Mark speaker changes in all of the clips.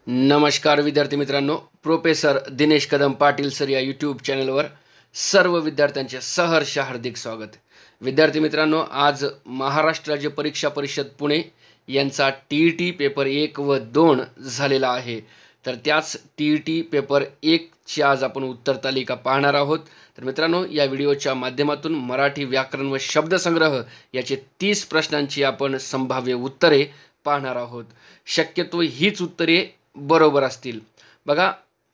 Speaker 1: नमस्कार विद्यार्थी मित्रांनो, प्रोफेसर दिनेश कदम पाटील सर या यूट्यूब चॅनलवर सर्व विद्यार्थ्यांचे सहर्ष हार्दिक स्वागत. विद्यार्थी मित्रांनो, आज महाराष्ट्र राज्य परीक्षा परिषद पुणे यांचा TET पेपर 1 व 2 झालेला आहे. तर त्याच TET पेपर 1 ची आज आपण उत्तर तालिका पाहणार आहोत. तर मित्रांनो, या व्हिडिओच्या माध्यमातून मराठी व्याकरण व शब्दसंग्रह याचे 30 प्रश्नांची आपण संभाव्य उत्तरे पाहणार आहोत. शक्यतो हीच उत्तरे बरोबर असतील. बघा,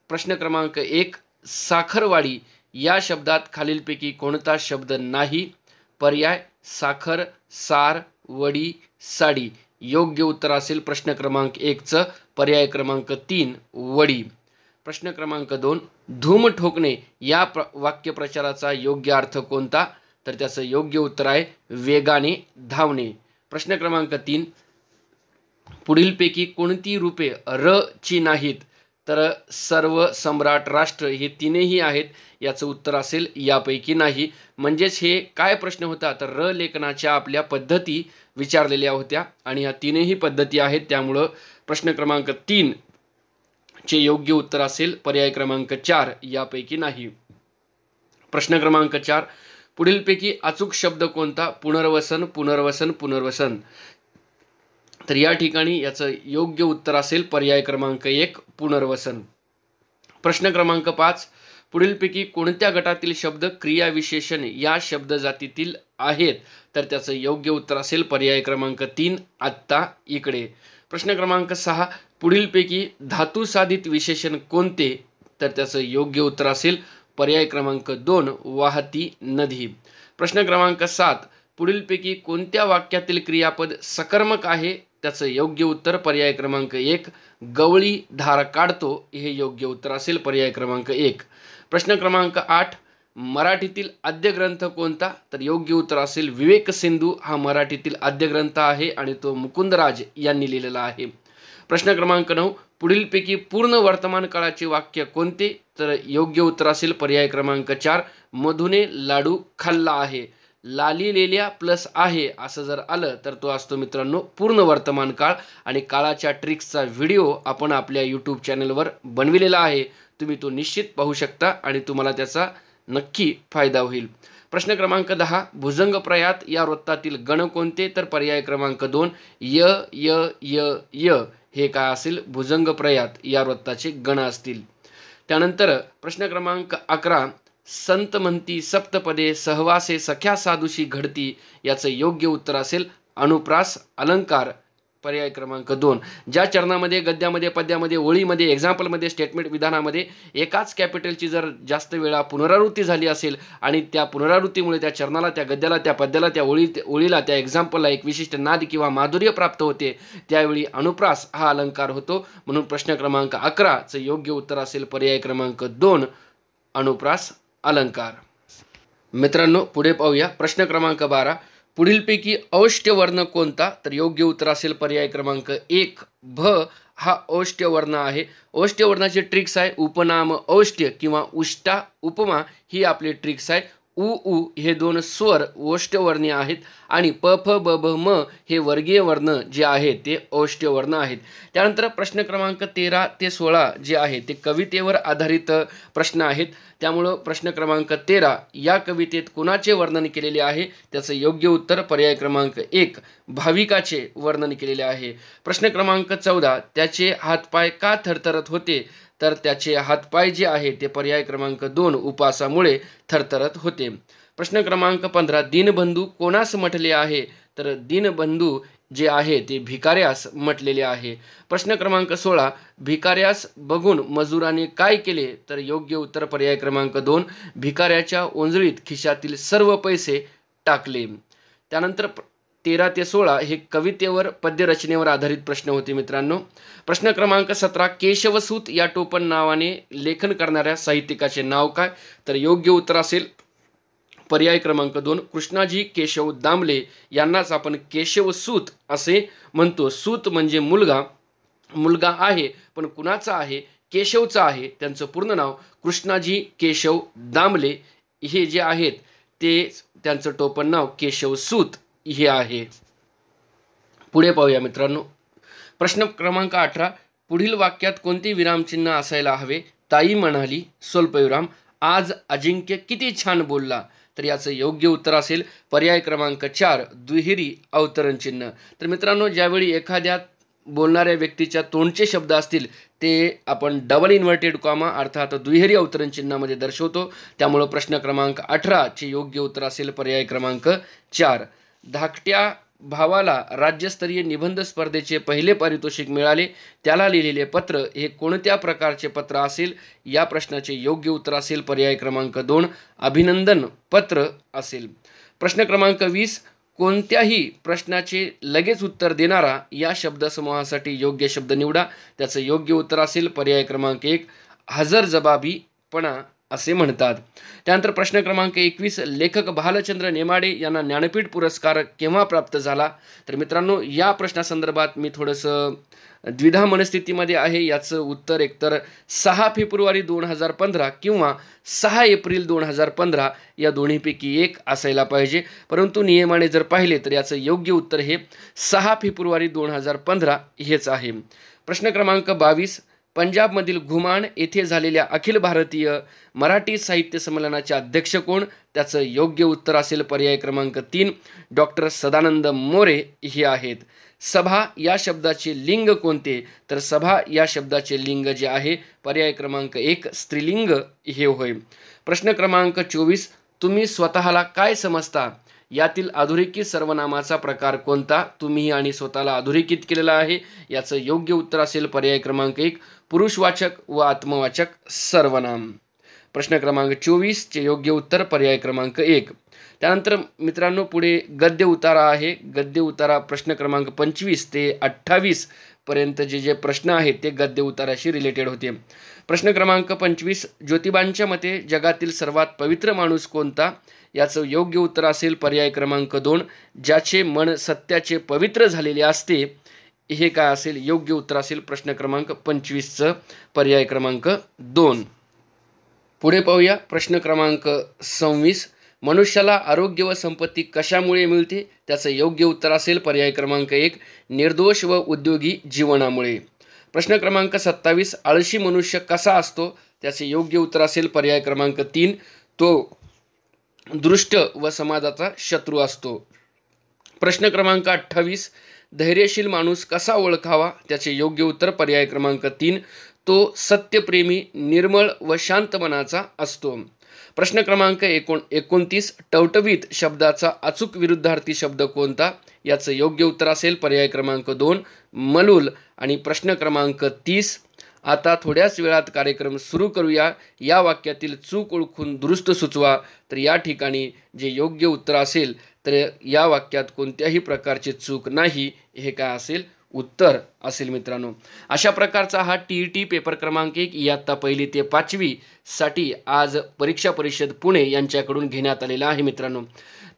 Speaker 1: प्रश्न क्रमांक 1, साखरवाडी या शब्दात खालीलपैकी कोणता शब्द नाही? पर्याय साखर, सार, वडी, साडी. योग्य उत्तर असेल प्रश्न क्रमांक 1 चं पर्याय क्रमांक 3 वडी. प्रश्न क्रमांक 2, धूम ठोकणे या वाक्यप्रचाराचा योग्य अर्थ कोणता? तर त्याचं योग्य उत्तर आहे वेगाने धावणे. प्रश्न क्रमांक 3, पुढीलपैकी कोणती रूपे र ची नाहीत? तर सर्व, सम्राट, राष्ट्र हे तीनही आहेत. याचं उत्तर असेल यापैकी नाही. म्हणजेच हे काय प्रश्न होता? तर र लेखनाच्या आपल्या पद्धती विचारलेल्या होत्या आणि ह्या तीनही पद्धती आहेत. त्यामुळं प्रश्न क्रमांक 3 चे योग्य उत्तर असेल पर्याय क्रमांक 4 यापैकी नाही. प्रश्न क्रमांक 4, पुढीलपैकी अचूक शब्द कोणता? पुनर्वसन, पुनर्वसन, पुनर्वसन. तर या ठिकाणी याचं योग्य उत्तर असेल पर्याय क्रमांक 1 पुनर्वसन. प्रश्न क्रमांक 5, पुढीलपैकी कोणत्या गटातील शब्द क्रियाविशेषण या शब्द जातीतील आहेत? तर त्याचं योग्य उत्तर असेल पर्याय क्रमांक 3 आत्ता, इकडे. प्रश्न क्रमांक 6, पुढीलपैकी धातू साधित विशेषण कोणते? तर त्याचं योग्य उत्तर असेल पर्याय क्रमांक 2 वाहती नदी. प्रश्न क्रमांक 7, पुढीलपैकी कोणत्या वाक्यातील क्रियापद सकर्मक आहे? त्याचं योग्य उत्तर पर्याय क्रमांक 1 गवळी धार काढतो हे योग्य उत्तर असेल पर्याय क्रमांक 1. प्रश्न क्रमांक 8, मराठीतील आद्य ग्रंथ कोणता? तर योग्य उत्तर असेल विवेक सिंधू हा मराठीतील आद्य ग्रंथ आहे आणि तो मुकुंदराज यांनी लिहिलेला आहे. प्रश्न क्रमांक 9, पुढीलपैकी पूर्ण वर्तमान काळाचे वाक्य कोणते? तर योग्य उत्तर असेल पर्याय क्रमांक 4 मधुने लाडू खाल्ला आहे. लालिलेल्या प्लस आहे असं जर आलं तर तो असतो मित्रांनो पूर्ण वर्तमान काळ. आणि काळाच्या ट्रिक्सचा व्हिडिओ आपण आपल्या यूट्यूब चॅनलवर बनविलेला आहे. तुम्ही तो निश्चित पाहू शकता आणि तुम्हाला त्याचा नक्की फायदा होईल. प्रश्न क्रमांक 10, भुजंगप्रयात या वृत्तातील गण कोणते? तर पर्याय क्रमांक 2 य य य य हे काय असेल? भुजंगप्रयात या वृत्ताचे गण असतील. त्यानंतर प्रश्न क्रमांक 11, संत म्हणती सप्तपदे सहवासे सख्या साधूशी घडती. याचं योग्य उत्तर असेल अनुप्रास अलंकार पर्याय क्रमांक 2. ज्या चरणामध्ये, गद्यामध्ये, पद्यामध्ये, ओळीमध्ये, एक्झाम्पलमध्ये, स्टेटमेंट विधानामध्ये एकाच कॅपिटलची जर जास्त वेळा पुनरावृत्ती झाली असेल आणि त्या पुनरावृत्तीमुळे त्या चरणाला, त्या गद्याला, त्या पद्याला, त्या ओळीला, त्या एक्झाम्पलला एक विशिष्ट नाद किंवा माधुर्य प्राप्त होते, त्यावेळी अनुप्रास हा अलंकार होतो. म्हणून प्रश्न क्रमांक 11 चं योग्य उत्तर असेल पर्याय क्रमांक 2 अनुप्रास अलंकार. मित्रांनो, पुढे पाहूया. प्रश्न क्रमांक 12, पुढीलपैकी औष्ठ्य वर्ण कोणता? तर योग्य उत्तर असेल पर्याय क्रमांक 1 भ हा औष्ठ्य वर्ण आहे. औष्ठ्य वर्णाची ट्रिक्स आहे उपनाम औष्ठ्य किंवा उष्टा उपमा ही आपली ट्रिक्स आहे. उ उ हे 2 स्वर औष्ठ्यवर्णीय आहेत आणि प फ ब भ म हे वर्गीय वर्ण जे आहे ते औष्ठ्यवर्ण आहेत. त्यानंतर प्रश्न क्रमांक 13 ते 16 जे आहे ते कवितेवर आधारित प्रश्न आहेत. त्यामुळं प्रश्न क्रमांक 13 या कवितेत कुणाचे वर्णन केलेले आहे? त्याचं योग्य उत्तर पर्याय क्रमांक 1 भाविकाचे वर्णन केलेले आहे. प्रश्न क्रमांक 14, त्याचे हातपाय का थरथरत होते? तर त्याचे हातपाय जे आहे ते पर्याय क्रमांक 2 उपासामुळे थरथरत होते. प्रश्न क्रमांक 15, दीनबंधू कोणास म्हटले आहे? तर दीनबंधू जे आहे ते भिकाऱ्यास म्हटलेले आहे. प्रश्न क्रमांक 16, भिकाऱ्यास बघून मजुराने काय केले? तर योग्य उत्तर पर्याय क्रमांक 2 भिकाऱ्याच्या ओंजळीत खिशातील सर्व पैसे टाकले. त्यानंतर 13 ते 16 हे कवितेवर, पद्यरचनेवर आधारित प्रश्न होते मित्रांनो. प्रश्न क्रमांक 17, केशवसूत या टोपण नावाने लेखन करणाऱ्या साहित्यिकाचे नाव काय? तर योग्य उत्तर असेल पर्याय क्रमांक 2 कृष्णाजी केशव दामले यांनाच आपण केशवसूत असे म्हणतो. सूत म्हणजे मुलगा, मुलगा आहे पण कुणाचा आहे? केशवचा आहे. त्यांचं पूर्ण नाव कृष्णाजी केशव दामले हे जे आहेत ते त्यांचं टोपण नाव केशवसूत हे आहे. पुढे पाहूया मित्रांनो. प्रश्न क्रमांक 18, पुढील वाक्यात कोणते विरामचिन्ह असायला हवे? ताई म्हणाली स्वल्पविराम, आज अजिंक्य किती छान बोलला. तर याचं योग्य उत्तर असेल पर्याय क्रमांक 4 दुहेरी अवतरण चिन्ह. तर मित्रांनो, ज्यावेळी एखाद्या बोलणाऱ्या व्यक्तीच्या तोंडचे शब्द असतील ते आपण डबल इन्व्हर्टेड कॉमा अर्थात दुहेरी अवतरण चिन्हामध्ये दर्शवतो. त्यामुळं प्रश्न क्रमांक 18 चे योग्य उत्तर असेल पर्याय क्रमांक 4. धाकट्या भावाला राज्यस्तरीय निबंध स्पर्धेचे पहिले पारितोषिक मिळाले, त्याला लिहिलेले पत्र हे कोणत्या प्रकारचे पत्र असेल? या प्रश्नाचे योग्य उत्तर असेल पर्याय क्रमांक 2 अभिनंदन पत्र असेल. प्रश्न क्रमांक 20 कोणत्याही प्रश्नाचे लगेच उत्तर देणारा या शब्दसमूहासाठी योग्य शब्द निवडा. त्याचं योग्य उत्तर असेल पर्याय क्रमांक 1 हजरजबाबीपणा असे म्हणतात. त्यानंतर प्रश्न क्रमांक 21 लेखक भालचंद्र नेमाडे यांना ज्ञानपीठ पुरस्कार केव्हा प्राप्त झाला? तर मित्रांनो, या प्रश्नासंदर्भात मी थोडंसं द्विधा मनस्थितीमध्ये आहे. याचं उत्तर एकतर 6 फेब्रुवारी 2015 किंवा 6 एप्रिल 2015 या दोन्हीपैकी एक असायला पाहिजे. परंतु नियमाने जर पाहिले तर याचं योग्य उत्तर हे 6 फेब्रुवारी 2015 हेच आहे. प्रश्न क्रमांक 22 पंजाबमधील घुमान येथे झालेल्या अखिल भारतीय मराठी साहित्य संमेलनाचे अध्यक्ष कोण? त्याचं योग्य उत्तर असेल पर्याय क्रमांक 3 डॉक्टर सदानंद मोरे हे आहेत. सभा या शब्दाचे लिंग कोणते? तर सभा या शब्दाचे लिंग जे आहे पर्याय क्रमांक 1 स्त्रीलिंग हे होय. प्रश्न क्रमांक 24 तुम्ही स्वतःला काय समजता? यातील अधोरेखित सर्वनामाचा प्रकार कोणता? तुम्ही आणि स्वतःला अधोरेखित केलेला आहे. याचं योग्य उत्तर असेल पर्याय क्रमांक 1 पुरुषवाचक व आत्मवाचक सर्वनाम. प्रश्न क्रमांक 24 चे योग्य उत्तर पर्याय क्रमांक 1. त्यानंतर मित्रांनो, पुढे गद्य उतारा आहे. गद्य उतारा प्रश्न क्रमांक 25 ते 28 पर्यंत जे प्रश्न आहेत ते गद्य उताराशी रिलेटेड होते. प्रश्न क्रमांक 25 ज्योतिबांच्या मते जगातील सर्वात पवित्र माणूस कोणता? याचं योग्य उत्तर असेल पर्याय क्रमांक 2 ज्याचे मन सत्याचे पवित्र झालेले असते. हे काय असेल? योग्य उत्तर असेल प्रश्न क्रमांक 25चं पर्याय क्रमांक 2. पुढे पाहूया प्रश्न क्रमांक 26 मनुष्याला आरोग्य व संपत्ती कशामुळे मिळते? त्याचं योग्य उत्तर असेल पर्याय क्रमांक 1 निर्दोष व उद्योगी जीवनामुळे. प्रश्न क्रमांक 27 आळशी मनुष्य कसा असतो? त्याचे योग्य उत्तर असेल पर्याय क्रमांक 3 तो दृष्ट व समाजाचा शत्रू असतो. प्रश्न क्रमांक 28 धैर्यशील माणूस कसा ओळखावा? त्याचे योग्य उत्तर पर्याय क्रमांक 3 तो सत्यप्रेमी निर्मळ व शांत मनाचा असतो. प्रश्न क्रमांक 29 टवटवीत शब्दाचा अचूक विरुद्धार्थी शब्द कोणता? याचं योग्य उत्तर असेल पर्याय क्रमांक 2 मलूल. आणि प्रश्न क्रमांक 30 आता थोड्याच वेळात कार्यक्रम सुरू करूया. या वाक्यातील चूक ओळखून दुरुस्त सुचवा. तर या ठिकाणी जे योग्य उत्तर असेल तर या वाक्यात कोणत्याही प्रकारची चूक नाही हे काय असेल? उत्तर असेल मित्रांनो. अशा प्रकारचा हा TET पेपर क्रमांक 1 इयत्ता 1 ते 5वी साठी आज परीक्षा परिषद पुणे यांच्याकडून घेण्यात आलेला आहे मित्रांनो.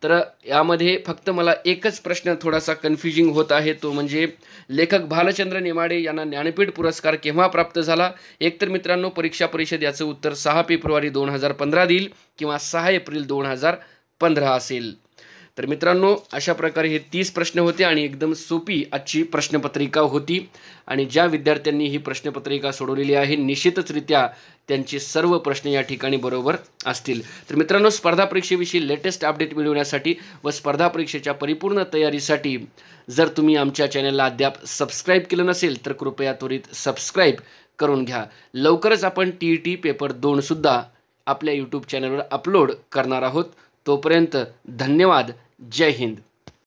Speaker 1: तर यामध्ये फक्त मला एकच प्रश्न थोडासा कन्फ्युजिंग होत आहे, तो म्हणजे लेखक भालचंद्र नेमाडे यांना ज्ञानपीठ पुरस्कार केव्हा प्राप्त झाला? एकतर मित्रांनो परीक्षा परिषद याचं उत्तर 6 फेब्रुवारी 2015 देईल किंवा 6 एप्रिल 2015 असेल. तर मित्रांनो अशा प्रकारे हे 30 प्रश्न होते आणि एकदम सोपी आजची प्रश्नपत्रिका होती. आणि ज्या विद्यार्थ्यांनी ही प्रश्नपत्रिका सोडवलेली आहे निश्चितचरित्या त्यांचे सर्व प्रश्न या ठिकाणी बरोबर असतील. तर मित्रांनो स्पर्धा परीक्षेविषयी लेटेस्ट अपडेट मिळवण्यासाठी व स्पर्धा परीक्षेच्या परिपूर्ण तयारीसाठी जर तुम्ही आमच्या चॅनलला अद्याप सबस्क्राईब केलं नसेल तर कृपया त्वरित सबस्क्राईब करून घ्या. लवकरच आपण TET पेपर 2 सुद्धा आपल्या यूट्यूब चॅनलवर अपलोड करणार आहोत. तोपर्यंत धन्यवाद. जय हिंद.